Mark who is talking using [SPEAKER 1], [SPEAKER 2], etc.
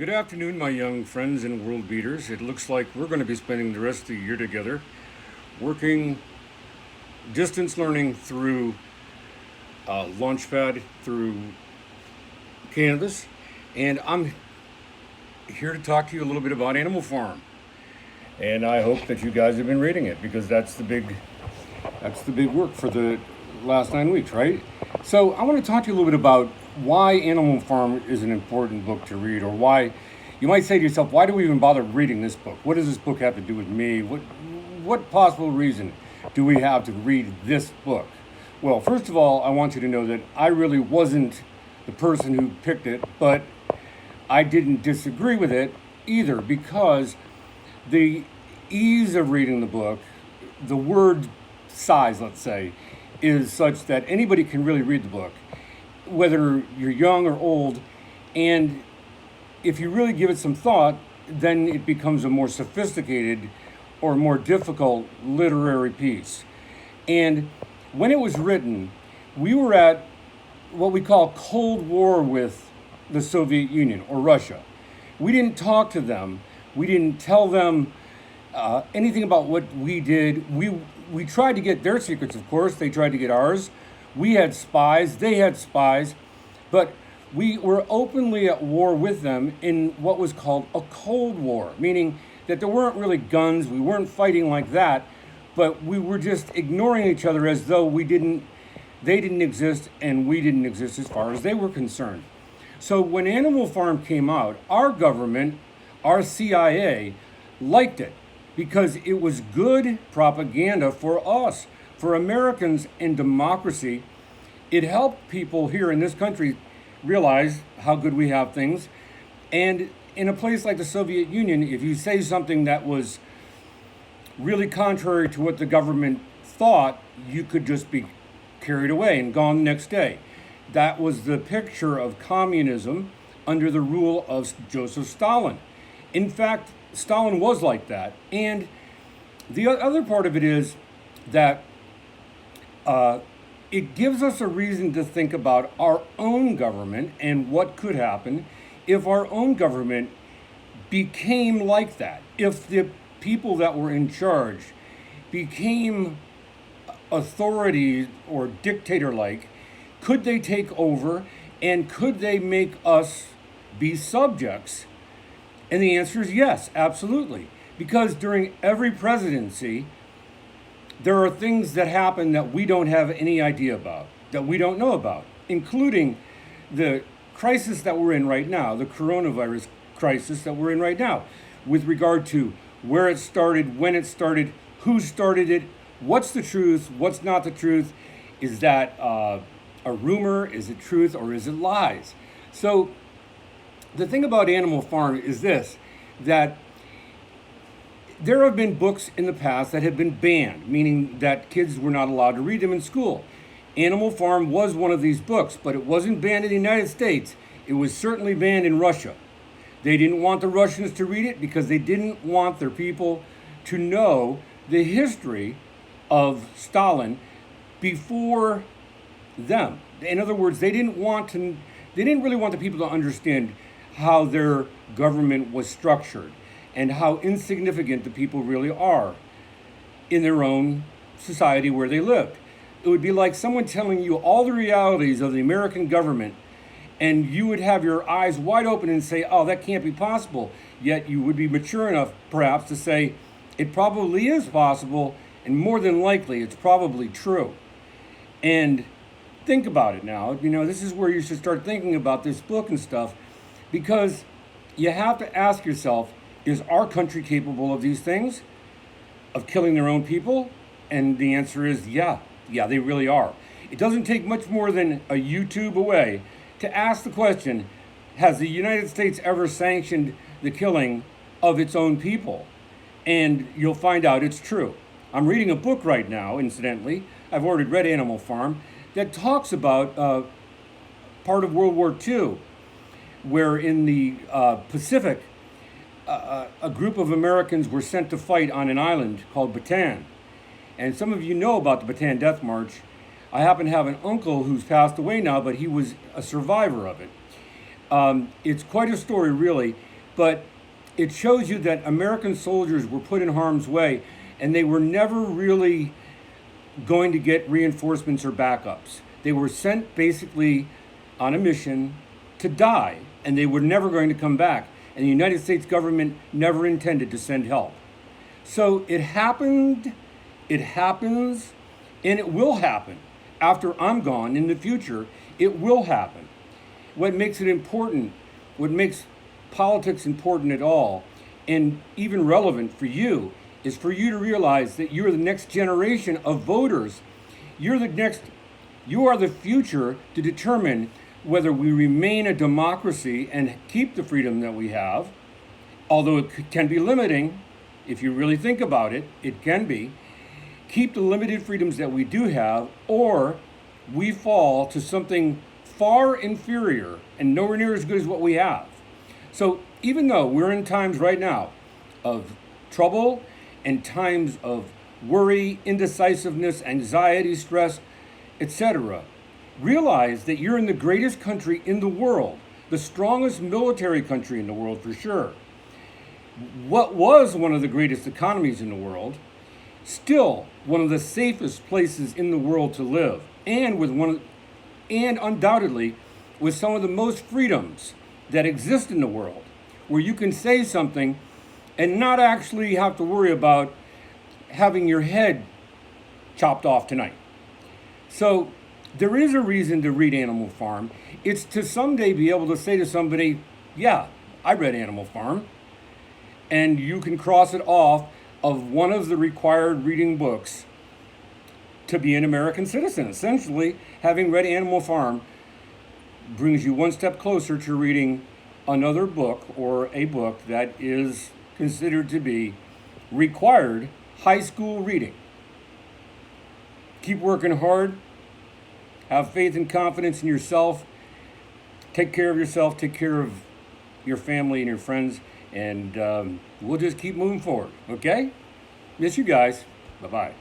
[SPEAKER 1] Good afternoon, my young friends and world beaters. It looks like we're going to be spending the rest of the year together working distance learning through Launchpad, through Canvas, and I'm here to talk to you a little bit about Animal Farm. And I hope that you guys have been reading it because that's the big work for the last 9 weeks, right? So I want to talk to you a little bit about why Animal Farm is an important book to read, or why you might say to yourself, why do we even bother reading this book? What does this book have to do with me? What possible reason do we have to read this book? Well, first of all, I want you to know that I really wasn't the person who picked it, but I didn't disagree with it either because the ease of reading the book, the word size, let's say, is such that anybody can really read the book, whether you're young or old. And if you really give it some thought, then it becomes a more sophisticated or more difficult literary piece. And when it was written, we were at what we call Cold War with the Soviet Union or Russia. We didn't talk to them. We didn't tell them anything about what we did. We tried to get their secrets, of course. They tried to get ours. We had spies. They had spies. But we were openly at war with them in what was called a Cold War, meaning that there weren't really guns. We weren't fighting like that, but we were just ignoring each other as though they didn't exist and we didn't exist as far as they were concerned. So when Animal Farm came out, our government, our CIA, liked it because it was good propaganda for us, for Americans and democracy. It helped people here in this country realize how good we have things. And in a place like the Soviet Union, if you say something that was really contrary to what the government thought, you could just be carried away and gone the next day. That was the picture of communism under the rule of Joseph Stalin. In fact, Stalin was like that. And the other part of it is that it gives us a reason to think about our own government and what could happen if our own government became like that. If the people that were in charge became authority or dictator-like, could they take over and could they make us be subjects? And the answer is yes, absolutely. Because during every presidency, there are things that happen that we don't have any idea about, that we don't know about, including the crisis that we're in right now, the coronavirus crisis that we're in right now, with regard to where it started, when it started, who started it, what's the truth, what's not the truth, is that a rumor, is it truth, or is it lies? So the thing about Animal Farm is this, that there have been books in the past that have been banned, meaning that kids were not allowed to read them in school. Animal Farm was one of these books, but it wasn't banned in the United States. It was certainly banned in Russia. They didn't want the Russians to read it because they didn't want their people to know the history of Stalin before them. In other words, they didn't really want the people to understand how their government was structured and how insignificant the people really are in their own society where they lived. It would be like someone telling you all the realities of the American government, and you would have your eyes wide open and say, oh, that can't be possible. Yet you would be mature enough, perhaps, to say, it probably is possible, and more than likely, it's probably true. And think about it now. This is where you should start thinking about this book and stuff, because you have to ask yourself, is our country capable of these things? Of killing their own people? And the answer is yeah, they really are. It doesn't take much more than a YouTube away to ask the question, has the United States ever sanctioned the killing of its own people? And you'll find out it's true. I'm reading a book right now, incidentally. I've already read Animal Farm, that talks about part of World War II, where in the Pacific, a group of Americans were sent to fight on an island called Bataan. And some of you know about the Bataan Death March. I happen to have an uncle who's passed away now, but he was a survivor of it. It's quite a story, really. but it shows you that American soldiers were put in harm's way and they were never really going to get reinforcements or backups. They were sent basically on a mission to die, and they were never going to come back. And the United States government never intended to send help. So it happened, it happens, and it will happen. After I'm gone in the future, it will happen. What makes it important, what makes politics important at all, and even relevant for you, is for you to realize that you're the next generation of voters. You are the future to determine whether we remain a democracy and keep the freedom that we have, although it can be limiting. If you really think about it, it can be. Keep the limited freedoms that we do have, or we fall to something far inferior and nowhere near as good as what we have. So even though we're in times right now of trouble and times of worry, indecisiveness, anxiety, stress, etc., realize that you're in the greatest country in the world, the strongest military country in the world for sure. What was one of the greatest economies in the world, still one of the safest places in the world to live, and undoubtedly with some of the most freedoms that exist in the world, where you can say something and not actually have to worry about having your head chopped off tonight. So there is a reason to read Animal Farm. It's to someday be able to say to somebody, yeah, I read Animal Farm. And you can cross it off of one of the required reading books to be an American citizen. Essentially, having read Animal Farm brings you one step closer to reading another book, or a book that is considered to be required high school reading. Keep working hard. Have faith and confidence in yourself. Take care of yourself. Take care of your family and your friends. And we'll just keep moving forward. Okay? Miss you guys. Bye-bye.